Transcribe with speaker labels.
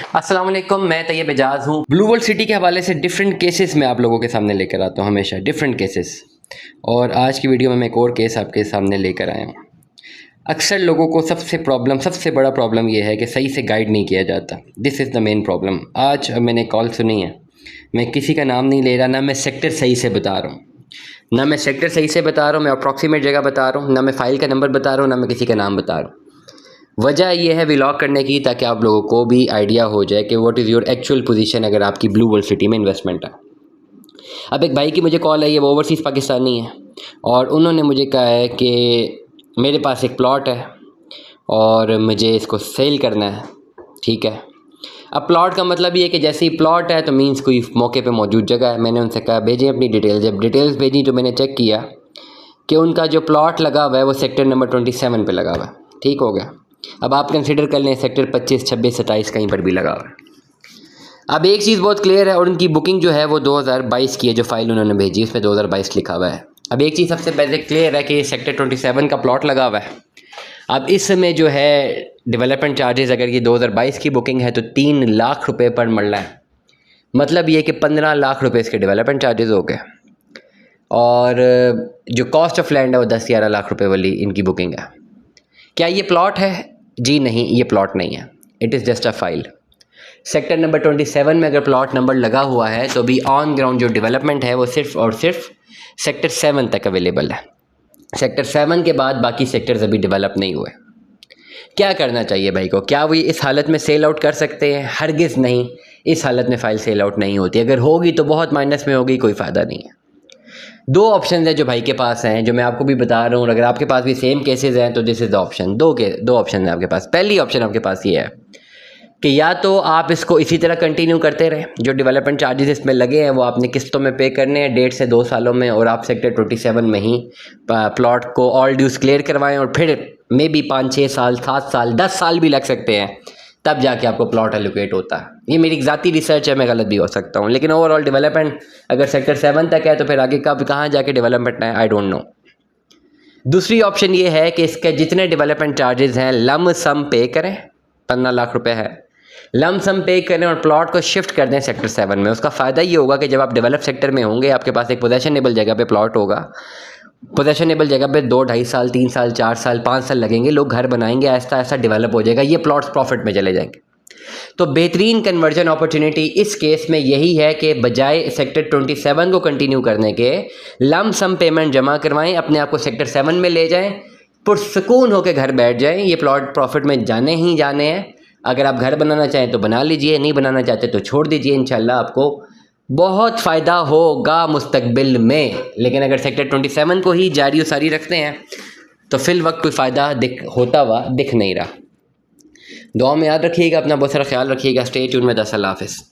Speaker 1: अस्सलाम वालेकुम, मैं तैयब एजाज हूँ। ब्लू वर्ल्ड सिटी के हवाले से डिफरेंट केसेस मैं आप लोगों के सामने लेकर आता हूँ, हमेशा डिफरेंट केसेस। और आज की वीडियो में मैं एक और केस आपके सामने लेकर आया हूँ। अक्सर लोगों को सबसे बड़ा प्रॉब्लम ये है कि सही से गाइड नहीं किया जाता। This is the main problem. आज मैंने कॉल सुनी है, मैं किसी का नाम नहीं ले रहा, ना मैं सेक्टर सही से बता रहा हूँ, ना मैं सेक्टर सही से बता रहा हूँ, मैं अप्रॉक्सीमेट जगह बता रहा हूँ, ना मैं फ़ाइल का नंबर बता रहा हूँ, ना मैं किसी का नाम बता रहा हूँ। वजह यह है व्लॉग करने की, ताकि आप लोगों को भी आइडिया हो जाए कि what is your actual position अगर आपकी ब्लू वर्ल्ड सिटी में इन्वेस्टमेंट है। अब एक भाई की मुझे कॉल आई है, वो ओवरसीज़ पाकिस्तानी है, और उन्होंने मुझे कहा है कि मेरे पास एक प्लॉट है और मुझे इसको सेल करना है। ठीक है, अब प्लॉट का मतलब ये है कि जैसे ही प्लॉट है तो मीन्स कोई मौके पे मौजूद जगह है। मैंने उनसे कहा भेजें अपनी डिटेल्स। जब डिटेल्स भेजी तो मैंने चेक किया कि उनका जो प्लॉट लगा हुआ है वो सेक्टर नंबर 27 पे लगा हुआ है। ठीक हो गया। अब आप कंसिडर कर लें सेक्टर 25, 26, 27 कहीं पर भी लगा हुआ है। अब एक चीज़ बहुत क्लियर है, और उनकी बुकिंग जो है वो 2022 की है। जो फाइल उन्होंने भेजी उसमें 2022 लिखा हुआ है। अब एक चीज़ सबसे पहले क्लियर है कि सेक्टर 27 का प्लॉट लगा हुआ है। अब इस समय जो है डेवलपमेंट चार्जेस, अगर ये 2022 की बुकिंग है तो 3 लाख रुपए पर मरला है। मतलब ये कि 15 लाख रुपए इसके डेवलपमेंट चार्जेस हो गए, और जो कॉस्ट ऑफ लैंड है वो 10-11 लाख रुपए वाली इनकी बुकिंग है। क्या ये प्लॉट है? जी नहीं, ये प्लॉट नहीं है, it is just a file. Sector number 27 में अगर प्लॉट नंबर लगा हुआ है तो भी ऑन ग्राउंड जो डेवलपमेंट है वो सिर्फ और सिर्फ सेक्टर 7 तक अवेलेबल है। सेक्टर 7 के बाद बाकी सेक्टर्स अभी डेवलप नहीं हुए। क्या करना चाहिए भाई को? क्या वो इस हालत में सेल आउट कर सकते हैं? हरगिज़ नहीं, इस हालत में फ़ाइल सेल आउट नहीं होती। अगर होगी तो बहुत माइनस में होगी, कोई फ़ायदा नहीं है। दो ऑप्शन है जो भाई के पास हैं, जो मैं आपको भी बता रहा हूँ। अगर आपके पास भी सेम केसेस हैं तो दिस इज़ द ऑप्शन। दो ऑप्शन है आपके पास। पहली ऑप्शन आपके पास ये है कि या तो आप इसको इसी तरह कंटिन्यू करते रहें, जो डेवलपमेंट चार्जेस इसमें लगे हैं वो आपने किस्तों में पे करने हैं 1.5 से 2 सालों में, और आप सेक्टर 27 में ही प्लॉट को ऑल ड्यूज क्लियर करवाएं, और फिर मे बी 5-6 साल, 7 साल, 10 साल भी लग सकते हैं, तब जाके आपको प्लॉट एलोकेट होता है। ये मेरी ज़ाती रिसर्च है, मैं गलत भी हो सकता हूँ, लेकिन ओवरऑल डेवलपमेंट अगर सेक्टर 7 तक है तो फिर आगे कब कहाँ जाके डेवलपमेंट है, आई डोंट नो। दूसरी ऑप्शन ये है कि इसके जितने डेवलपमेंट चार्जेस हैं लम सम पे करें। 15 लाख रुपए है, लम सम पे करें और प्लॉट को शिफ्ट कर दें सेक्टर 7 में। उसका फ़ायदा ये होगा कि जब आप डेवलप सेक्टर में होंगे, आपके पास एक पोजेशनेबल जगह पे प्लॉट होगा। पोजेशनेबल जगह पे 2-2.5 साल, 3 साल, 4 साल, 5 साल लगेंगे, लोग घर बनाएंगे, ऐसा ऐसा डेवलप हो जाएगा, ये प्लॉट्स प्रॉफिट में चले जाएंगे। तो बेहतरीन कन्वर्जन अपॉर्चुनिटी इस केस में यही है कि बजाय सेक्टर 27 को कंटिन्यू करने के, लम सम पेमेंट जमा करवाएं, अपने आप को सेक्टर 7 में ले जाएं, पुरसकून होकर घर बैठ जाएं। ये प्लॉट प्रॉफिट में जाने ही जाने हैं। अगर आप घर बनाना चाहें तो बना लीजिए, नहीं बनाना चाहते तो छोड़ दीजिए। इंशाल्लाह आपको बहुत फ़ायदा होगा मुस्तकबिल में। लेकिन अगर सेक्टर 27 को ही जारी और सारी रखते हैं तो फिल वक्त कोई फ़ायदा होता हुआ दिख नहीं रहा। दुआ में याद रखिएगा, अपना बहुत सारा ख्याल रखिएगा। स्टे ट्यून में। अल्लाह हाफ़िज़।